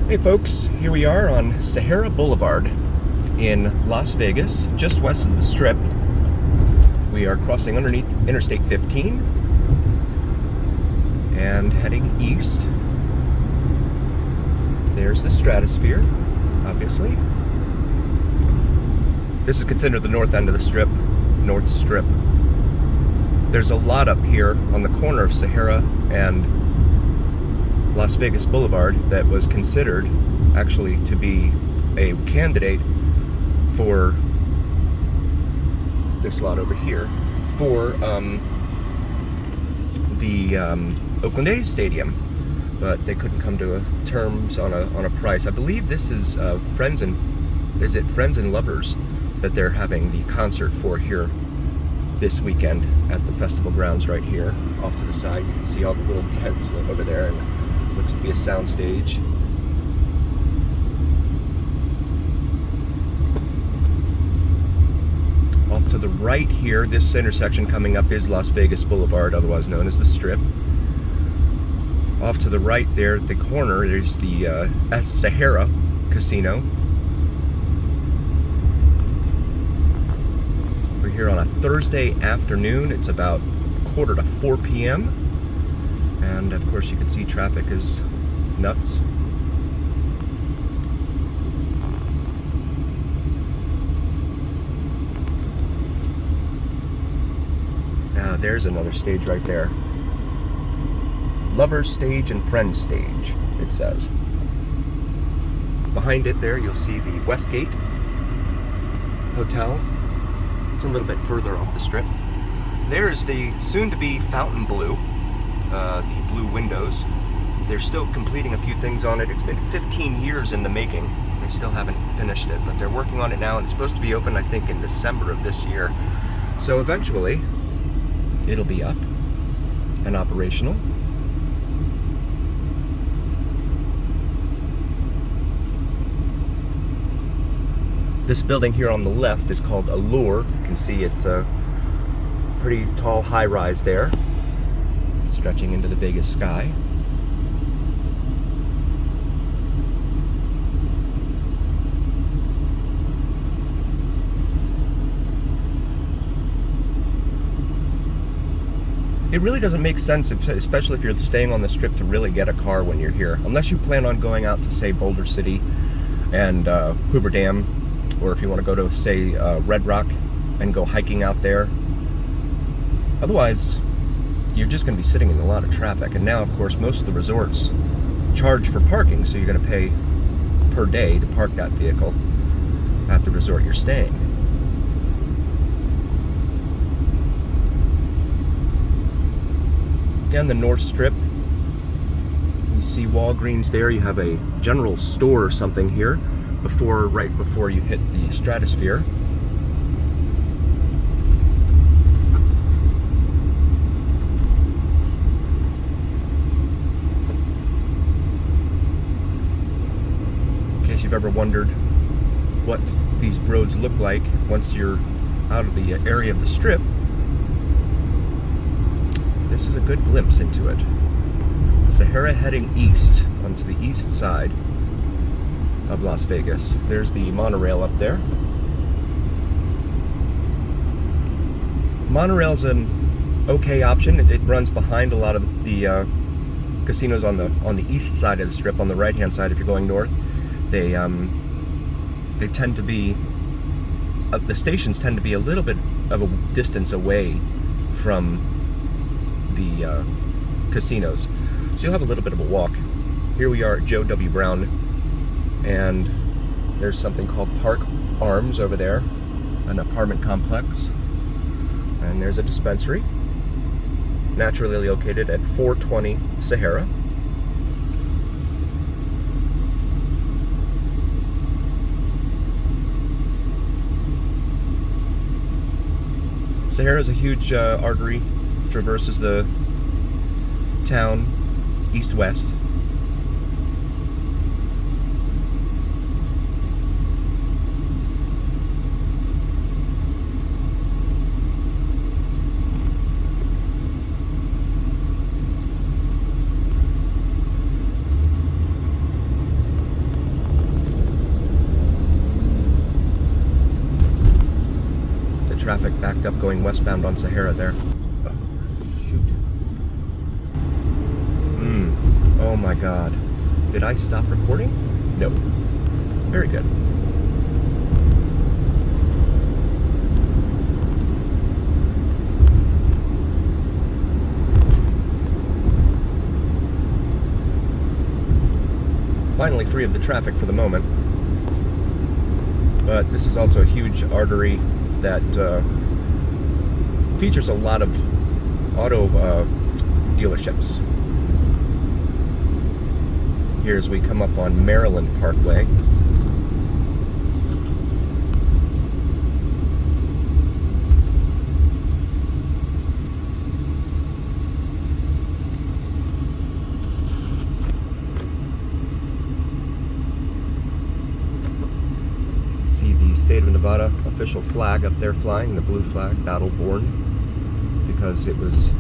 Hey folks, here we are on Sahara Boulevard in Las Vegas, just west of the Strip. We are crossing underneath Interstate 15 and heading east. There's the Stratosphere, obviously. This is considered the north end of the Strip, North Strip. There's a lot up here on the corner of Sahara and Las Vegas Boulevard that was considered actually to be a candidate for this lot over here for the Oakland A's stadium, but they couldn't come to terms on a price. I believe this is Friends and Lovers that they're having the concert for here this weekend at the festival grounds right here off to the side. You can see all the little tents over there, and looks to be a sound stage. Off to the right here, this intersection coming up is Las Vegas Boulevard, otherwise known as the Strip. Off to the right there at the corner, there's the Sahara Casino. We're here on a Thursday afternoon. It's about 3:45 p.m. And of course you can see traffic is nuts. Now there's another stage right there. Lovers Stage and Friends Stage, it says. Behind it there you'll see the Westgate Hotel. It's a little bit further off the Strip. There is the soon-to-be Fontainebleau. The blue windows. They're still completing a few things on it. It's been 15 years in the making. They still haven't finished it, but they're working on it now, and it's supposed to be open, I think, in December of this year. So eventually, it'll be up and operational. This building here on the left is called Allure. You can see it's a pretty tall high-rise there, stretching into the Vegas sky. It really doesn't make sense, especially if you're staying on the Strip, to really get a car when you're here, unless you plan on going out to, say, Boulder City and Hoover Dam, or if you want to go to, say, Red Rock and go hiking out there. Otherwise, you're just going to be sitting in a lot of traffic. And now, of course, most of the resorts charge for parking, so you're going to pay per day to park that vehicle at the resort you're staying. Again, the North Strip. You see Walgreens there. You have a general store or something here right before you hit the Stratosphere. If you've ever wondered what these roads look like once you're out of the area of the Strip, this is a good glimpse into it. Sahara heading east onto the east side of Las Vegas. There's the monorail up there. Monorail's an okay option. It runs behind a lot of the casinos on the east side of the Strip. On the right-hand side, if you're going north, they tend to be, the stations tend to be a little bit of a distance away from the casinos. So you'll have a little bit of a walk. Here we are at Joe W. Brown, and there's something called Park Arms over there, an apartment complex. And there's a dispensary, naturally located at 420 Sahara. Sahara is a huge artery, traverses the town east-west. traffic backed up going westbound on Sahara there. Oh, shoot. Oh my God. Did I stop recording? No. Very good. Finally free of the traffic for the moment. But this is also a huge artery that features a lot of auto dealerships. Here as we come up on Maryland Parkway. See the state of Nevada official flag up there flying, the blue flag, battle born, because it was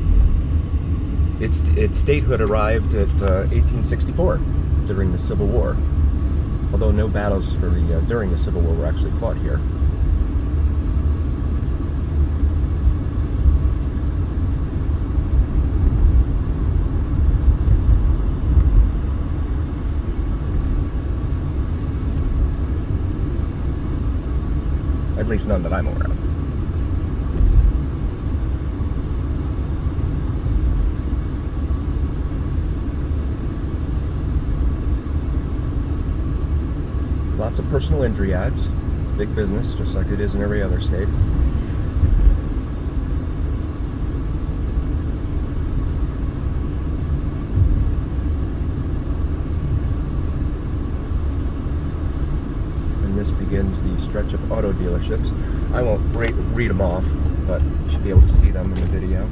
its statehood arrived at 1864 during the Civil War, although no battles for the during the Civil War were actually fought here. At least none that I'm aware of. Lots of personal injury ads. It's big business, just like it is in every other state. And this begins the stretch of auto dealerships. I won't read them off, but you should be able to see them in the video.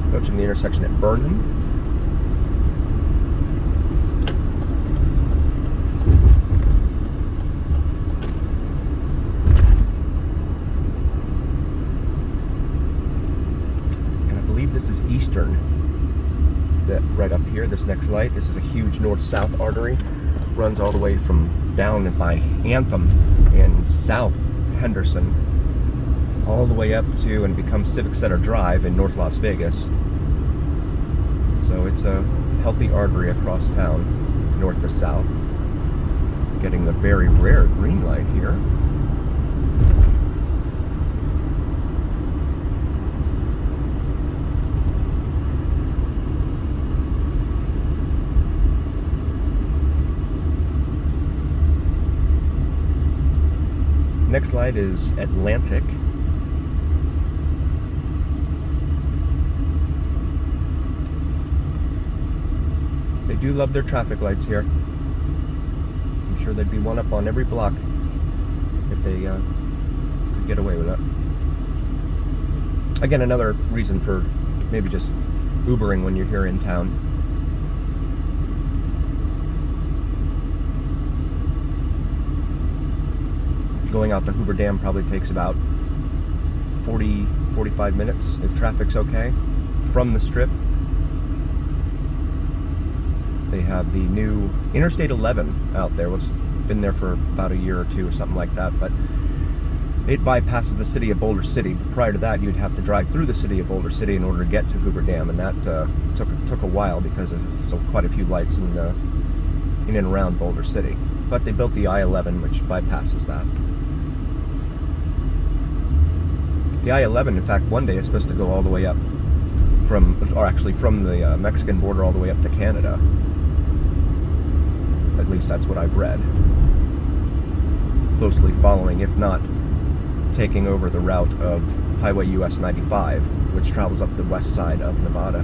Approaching the intersection at Burnham. And I believe this is Eastern. That right up here, this next light. This is a huge north-south artery. Runs all the way from down by Anthem and south Henderson, all the way up to and becomes Civic Center Drive in North Las Vegas. So it's a healthy artery across town, north to south. Getting the very rare green light here. Next light is Atlantic. They do love their traffic lights here. I'm sure there'd be one up on every block if they could get away with it. Again, another reason for maybe just Ubering when you're here in town. Going out to Hoover Dam probably takes about 40-45 minutes if traffic's okay from the Strip. They have the new Interstate 11 out there, which has been there for about a year or two or something like that, but it bypasses the city of Boulder City. Prior to that, you'd have to drive through the city of Boulder City in order to get to Hoover Dam, and that took a while because of quite a few lights in and around Boulder City. But they built the I-11, which bypasses that. The I-11, in fact, one day is supposed to go all the way up from the Mexican border all the way up to Canada. At least that's what I've read. Closely following, if not taking over the route of Highway US 95, which travels up the west side of Nevada.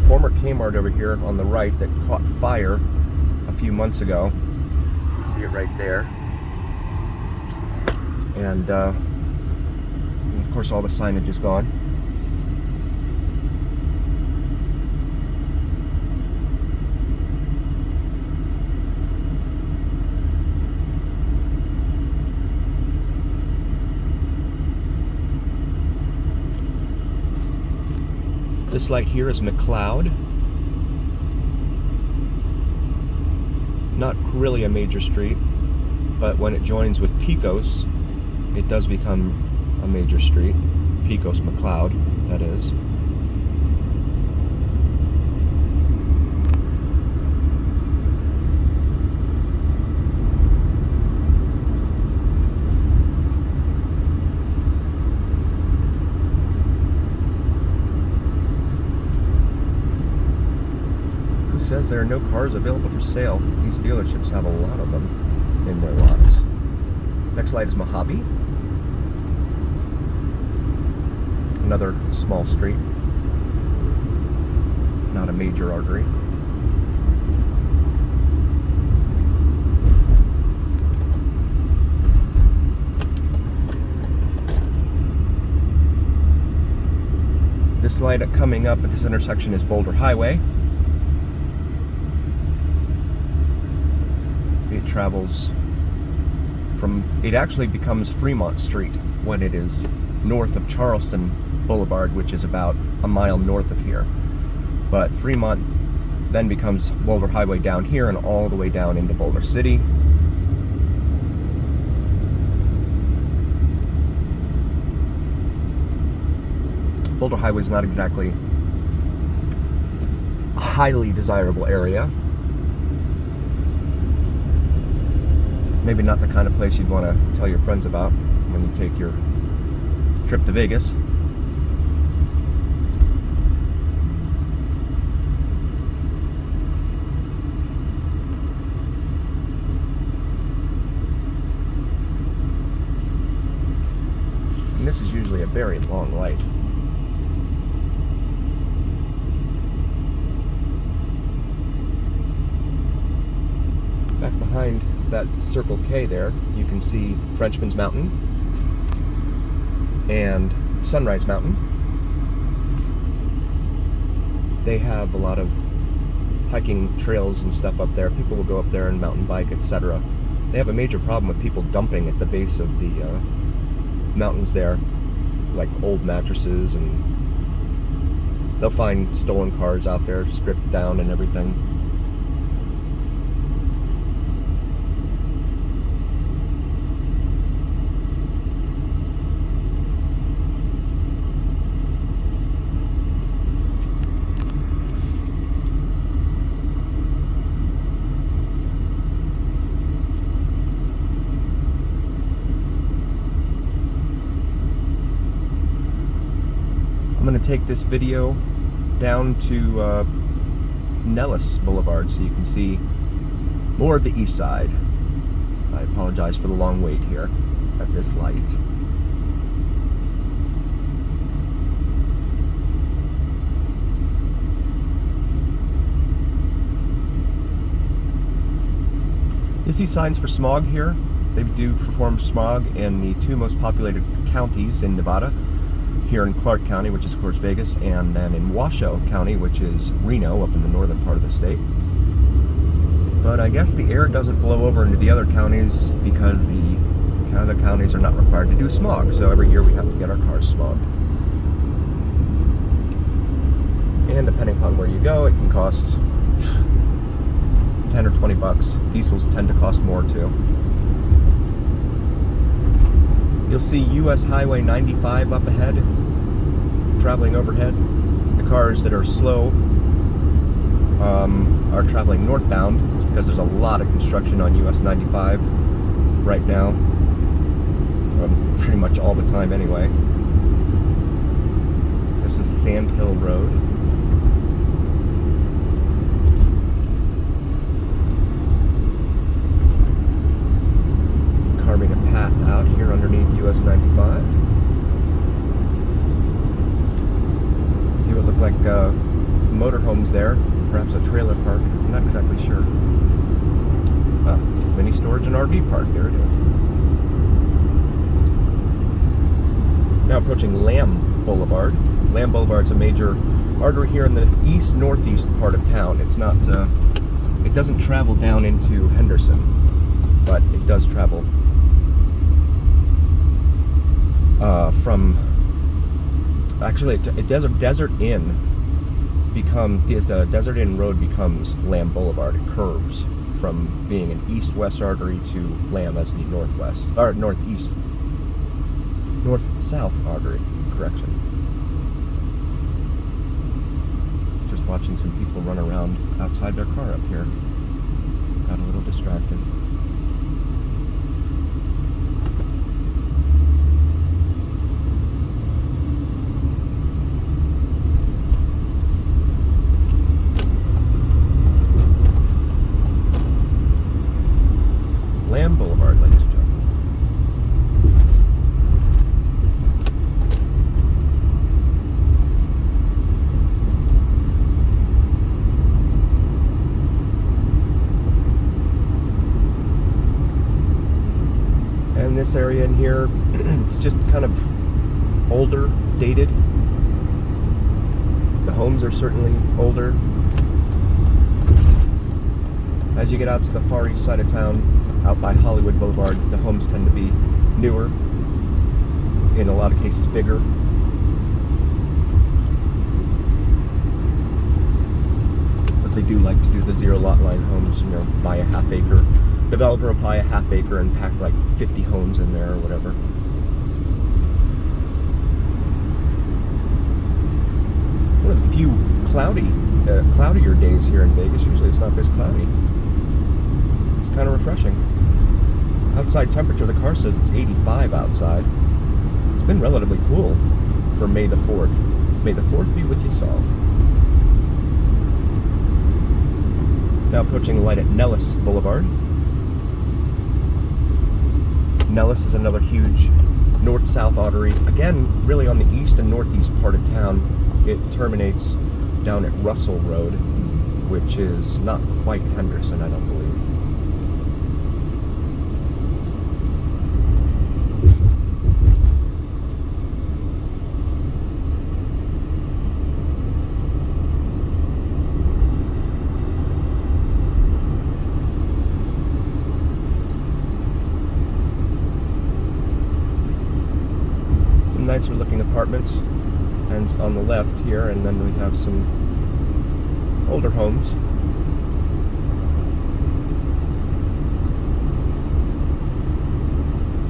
Former Kmart over here on the right that caught fire a few months ago. You can see it right there. And of course all the signage is gone. This light here is McLeod. Not really a major street, but when it joins with Pecos, it does become a major street. Pecos McLeod, that is. Says there are no cars available for sale. These dealerships have a lot of them in their lots. Next light is Mojave. Another small street. Not a major artery. This light coming up at this intersection is Boulder Highway. It travels from, it actually becomes Fremont Street when it is north of Charleston Boulevard, which is about a mile north of here. But Fremont then becomes Boulder Highway down here and all the way down into Boulder City. Boulder Highway is not exactly a highly desirable area. Maybe not the kind of place you'd want to tell your friends about when you take your trip to Vegas. And this is usually a very long light. Back behind that Circle K there, you can see Frenchman's Mountain and Sunrise Mountain. They have a lot of hiking trails and stuff up there. People will go up there and mountain bike, etc. They have a major problem with people dumping at the base of the mountains there, like old mattresses, and they'll find stolen cars out there, stripped down and everything. I'm going to take this video down to Nellis Boulevard so you can see more of the east side. I apologize for the long wait here at this light. You see signs for smog here. They do perform smog in the two most populated counties in Nevada. Here in Clark County, which is of course Vegas, and then in Washoe County, which is Reno, up in the northern part of the state. But I guess the air doesn't blow over into the other counties because the other counties are not required to do smog. So every year we have to get our cars smogged. And depending upon where you go, it can cost 10 or 20 bucks. Diesels tend to cost more too. You'll see US Highway 95 up ahead, traveling overhead. The cars that are slow are traveling northbound because there's a lot of construction on US 95 right now, pretty much all the time anyway. This is Sand Hill Road. Carving a path out here underneath US 95. See what look like motorhomes there, perhaps a trailer park. I'm not exactly sure. Ah, mini storage and RV park. There it is. Now approaching Lamb Boulevard. Lamb Boulevard's a major artery here in the east-northeast part of town. It's not. It doesn't travel down into Henderson, but it does travel from, actually, it does a Desert Inn the Desert Inn Road becomes Lamb Boulevard. It curves from being an east-west artery to Lamb as the northwest, or northeast, north-south artery, correction. Just watching some people run around outside their car up here. Got a little distracted. Lamb Boulevard, ladies and gentlemen. And this area in here, it's just kind of older, dated. The homes are certainly older. As you get out to the far east side of town, out by Hollywood Boulevard, the homes tend to be newer, in a lot of cases bigger. But they do like to do the zero lot line homes, you know, buy a half acre. Developer will buy a half acre and pack like 50 homes in there or whatever. One of the few cloudier days here in Vegas. Usually it's not this cloudy. It's kind of refreshing. Outside temperature, the car says it's 85 outside. It's been relatively cool for May the 4th. May the 4th be with you all. Now approaching the light at Nellis Boulevard. Nellis is another huge north-south artery. Again, really on the east and northeast part of town. It terminates down at Russell Road, which is not quite Henderson, I don't believe. Nicer looking apartments, and on the left here, and then we have some older homes.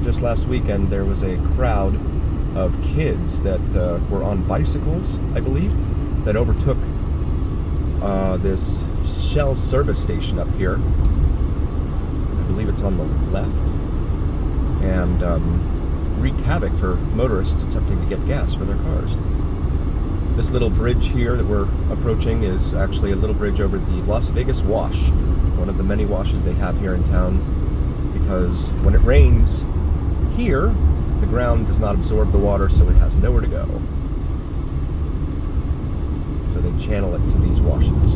Just last weekend there was a crowd of kids that were on bicycles, I believe, that overtook this Shell service station up here. I believe it's on the left, and wreaked havoc for motorists attempting to get gas for their cars. This little bridge here that we're approaching is actually a little bridge over the Las Vegas Wash, one of the many washes they have here in town, because when it rains here, the ground does not absorb the water, so it has nowhere to go. So they channel it to these washes.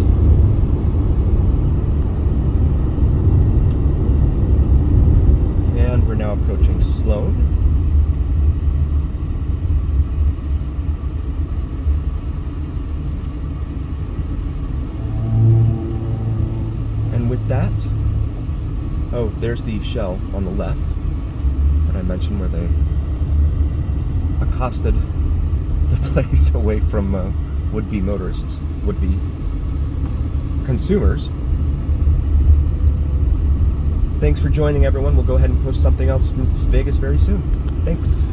And we're now approaching Sloan. With that, oh, there's the Shell on the left that I mentioned, where they accosted the place away from would-be motorists, would-be consumers. Thanks for joining, everyone. We'll go ahead and post something else from Vegas very soon. Thanks.